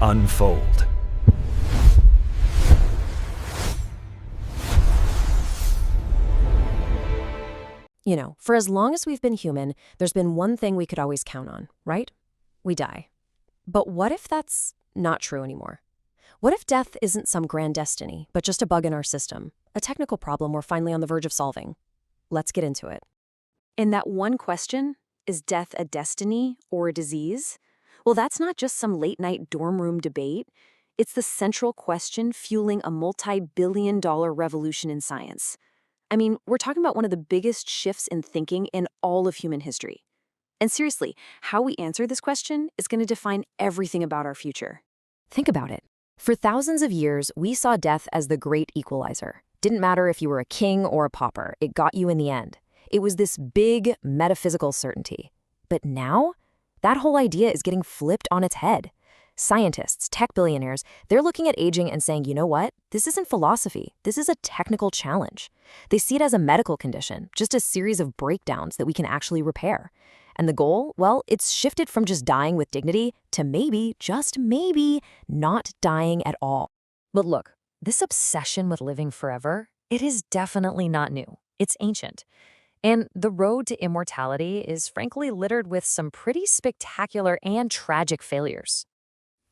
unfold. You know, for as long as we've been human, there's been one thing we could always count on, right? We die. But what if that's not true anymore? What if death isn't some grand destiny, but just a bug in our system, a technical problem we're finally on the verge of solving? Let's get into it. And that one question, is death a destiny or a disease? Well, that's not just some late-night dorm room debate. It's the central question fueling a multi-billion-dollar revolution in science. I mean, we're talking about one of the biggest shifts in thinking in all of human history. And seriously, how we answer this question is going to define everything about our future. Think about it. For thousands of years, we saw death as the great equalizer. Didn't matter if you were a king or a pauper, it got you in the end. It was this big, metaphysical certainty. But now, that whole idea is getting flipped on its head. Scientists, tech billionaires, they're looking at aging and saying, you know what? This isn't philosophy. This is a technical challenge. They see it as a medical condition, just a series of breakdowns that we can actually repair. And the goal, well, it's shifted from just dying with dignity to maybe, just maybe, not dying at all. But look, this obsession with living forever, it is definitely not new. It's ancient. And the road to immortality is frankly littered with some pretty spectacular and tragic failures.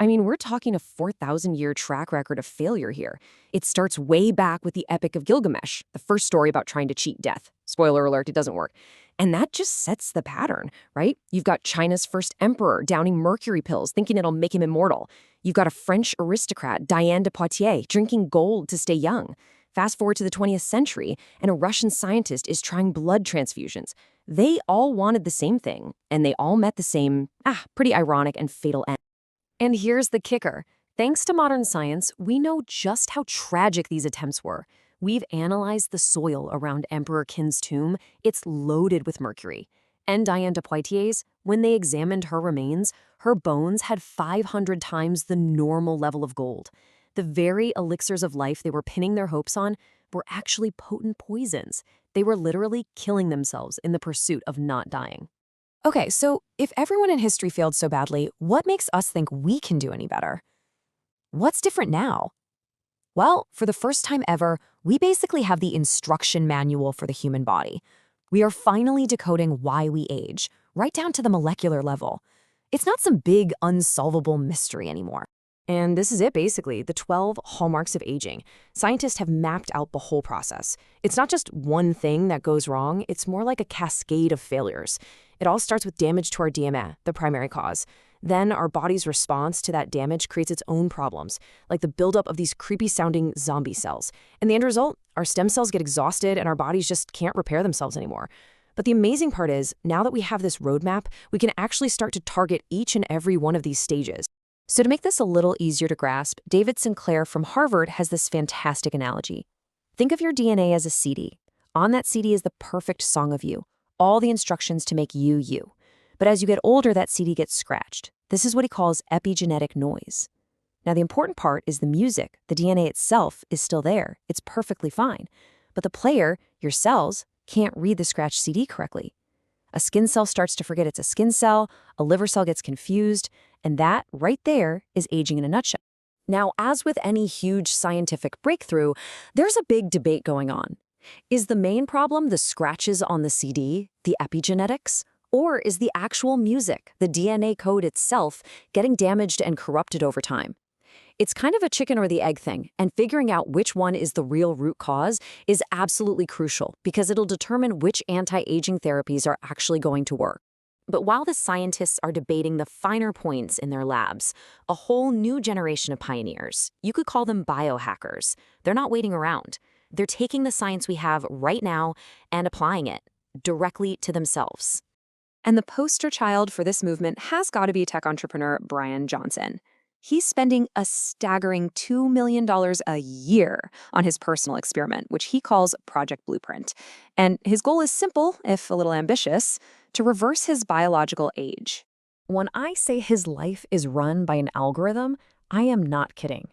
I mean, we're talking a 4,000-year track record of failure here. It starts way back with the Epic of Gilgamesh, the first story about trying to cheat death. Spoiler alert, it doesn't work. And that just sets the pattern, right? You've got China's first emperor downing mercury pills, thinking it'll make him immortal. You've got a French aristocrat, Diane de Poitiers, drinking gold to stay young. Fast forward to the 20th century, and a Russian scientist is trying blood transfusions. They all wanted the same thing, and they all met the same, pretty ironic and fatal end. And here's the kicker. Thanks to modern science, we know just how tragic these attempts were. We've analyzed the soil around Emperor Qin's tomb. It's loaded with mercury. And Diane de Poitiers, when they examined her remains, her bones had 500 times the normal level of gold. The very elixirs of life they were pinning their hopes on were actually potent poisons. They were literally killing themselves in the pursuit of not dying. Okay, so if everyone in history failed so badly, what makes us think we can do any better? What's different now? Well, for the first time ever, we basically have the instruction manual for the human body. We are finally decoding why we age, right down to the molecular level. It's not some big, unsolvable mystery anymore. And this is it, basically, the 12 hallmarks of aging. Scientists have mapped out the whole process. It's not just one thing that goes wrong, it's more like a cascade of failures. It all starts with damage to our DNA, the primary cause. Then our body's response to that damage creates its own problems, like the buildup of these creepy-sounding zombie cells. And the end result, our stem cells get exhausted and our bodies just can't repair themselves anymore. But the amazing part is, now that we have this roadmap, we can actually start to target each and every one of these stages. So to make this a little easier to grasp, David Sinclair from Harvard has this fantastic analogy. Think of your DNA as a CD. On that CD is the perfect song of you, all the instructions to make you you. But as you get older, that CD gets scratched. This is what he calls epigenetic noise. Now, the important part is the music. The DNA itself is still there. It's perfectly fine. But the player, your cells, can't read the scratched CD correctly. A skin cell starts to forget it's a skin cell, a liver cell gets confused, and that, right there, is aging in a nutshell. Now, as with any huge scientific breakthrough, there's a big debate going on. Is the main problem the scratches on the CD, the epigenetics? Or is the actual music, the DNA code itself, getting damaged and corrupted over time? It's kind of a chicken or the egg thing, and figuring out which one is the real root cause is absolutely crucial because it'll determine which anti-aging therapies are actually going to work. But while the scientists are debating the finer points in their labs, a whole new generation of pioneers, you could call them biohackers, they're not waiting around. They're taking the science we have right now and applying it directly to themselves. And the poster child for this movement has got to be tech entrepreneur Brian Johnson. He's spending a staggering $2 million a year on his personal experiment, which he calls Project Blueprint. And his goal is simple, if a little ambitious, to reverse his biological age. When I say his life is run by an algorithm, I am not kidding.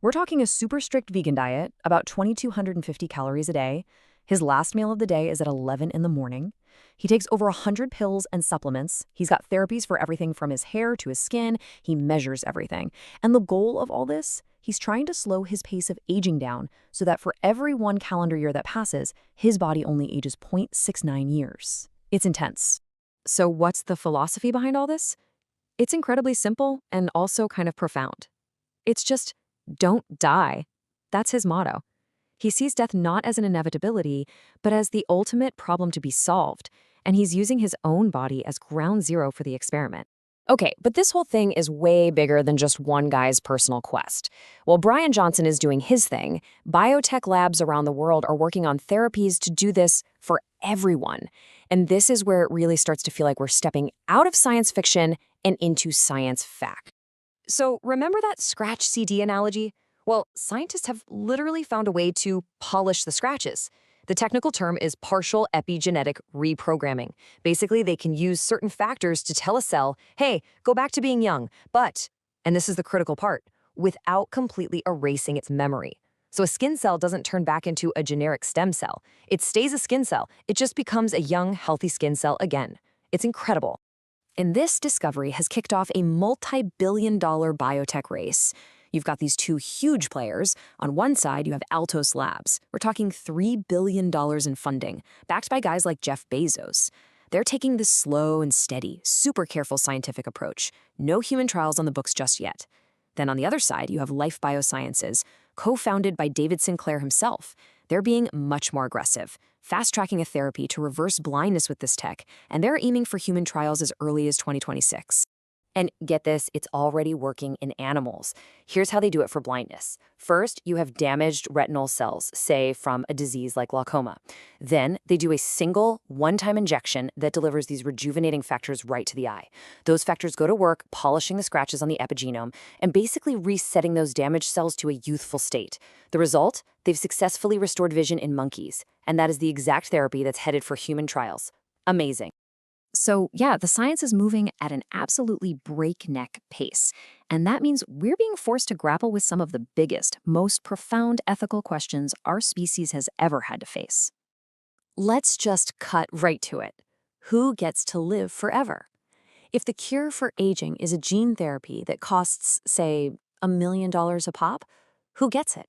We're talking a super strict vegan diet, about 2,250 calories a day. His last meal of the day is at 11 in the morning. He takes over 100 pills and supplements. He's got therapies for everything from his hair to his skin. He measures everything. And the goal of all this? He's trying to slow his pace of aging down so that for every 1 calendar year that passes, his body only ages 0.69 years. It's intense. So what's the philosophy behind all this? It's incredibly simple and also kind of profound. It's just, don't die. That's his motto. He sees death not as an inevitability, but as the ultimate problem to be solved, and he's using his own body as ground zero for the experiment. Okay, but this whole thing is way bigger than just one guy's personal quest. While Brian Johnson is doing his thing, biotech labs around the world are working on therapies to do this for everyone. And this is where it really starts to feel like we're stepping out of science fiction and into science fact. So remember that scratch CD analogy? Well, scientists have literally found a way to polish the scratches. The technical term is partial epigenetic reprogramming. Basically, they can use certain factors to tell a cell, hey, go back to being young, but, and this is the critical part, without completely erasing its memory. So a skin cell doesn't turn back into a generic stem cell. It stays a skin cell. It just becomes a young, healthy skin cell again. It's incredible. And this discovery has kicked off a multi-billion-dollar biotech race. You've got these two huge players. On one side, you have Altos Labs. We're talking $3 billion in funding, backed by guys like Jeff Bezos. They're taking this slow and steady, super careful scientific approach. No human trials on the books just yet. Then on the other side, you have Life Biosciences, co-founded by David Sinclair himself. They're being much more aggressive, fast-tracking a therapy to reverse blindness with this tech, and they're aiming for human trials as early as 2026. And get this, it's already working in animals. Here's how they do it for blindness. First, you have damaged retinal cells, say from a disease like glaucoma. Then they do a single, one-time injection that delivers these rejuvenating factors right to the eye. Those factors go to work polishing the scratches on the epigenome and basically resetting those damaged cells to a youthful state. The result? They've successfully restored vision in monkeys, and that is the exact therapy that's headed for human trials. Amazing. So yeah, the science is moving at an absolutely breakneck pace. And that means we're being forced to grapple with some of the biggest, most profound ethical questions our species has ever had to face. Let's just cut right to it. Who gets to live forever? If the cure for aging is a gene therapy that costs, say, $1 million a pop, who gets it?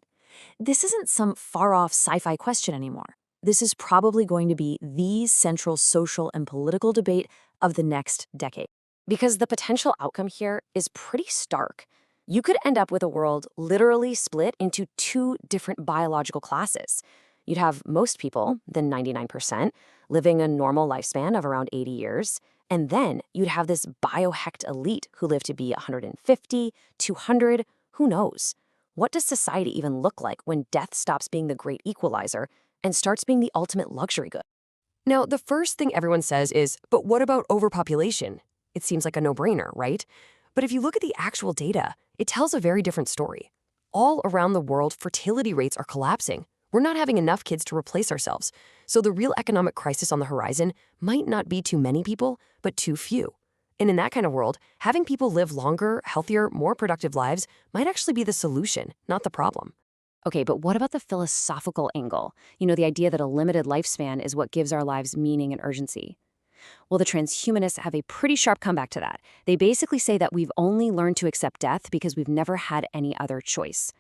This isn't some far-off sci-fi question anymore. This is probably going to be the central social and political debate of the next decade. Because the potential outcome here is pretty stark. You could end up with a world literally split into two different biological classes. You'd have most people, the 99%, living a normal lifespan of around 80 years. And then you'd have this biohacked elite who live to be 150, 200, who knows? What does society even look like when death stops being the great equalizer and starts being the ultimate luxury good? Now, the first thing everyone says is, but what about overpopulation? It seems like a no-brainer, right? But if you look at the actual data, it tells a very different story. All around the world, fertility rates are collapsing. We're not having enough kids to replace ourselves. So the real economic crisis on the horizon might not be too many people, but too few. And in that kind of world, having people live longer, healthier, more productive lives might actually be the solution, not the problem. Okay, but what about the philosophical angle? You know, the idea that a limited lifespan is what gives our lives meaning and urgency. Well, the transhumanists have a pretty sharp comeback to that. They basically say that we've only learned to accept death because we've never had any other choice.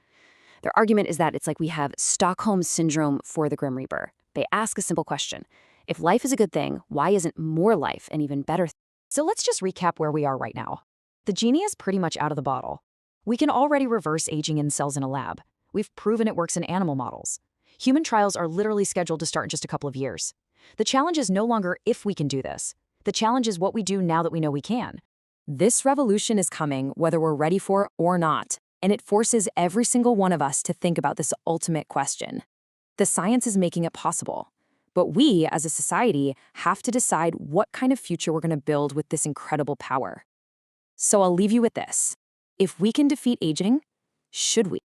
Their argument is that it's like we have Stockholm Syndrome for the Grim Reaper. They ask a simple question. If life is a good thing, why isn't more life an even better thing? So let's just recap where we are right now. The genie is pretty much out of the bottle. We can already reverse aging in cells in a lab. We've proven it works in animal models. Human trials are literally scheduled to start in just a couple of years. The challenge is no longer if we can do this. The challenge is what we do now that we know we can. This revolution is coming whether we're ready for it or not, and it forces every single one of us to think about this ultimate question. The science is making it possible, but we, as a society, have to decide what kind of future we're going to build with this incredible power. So I'll leave you with this. If we can defeat aging, should we?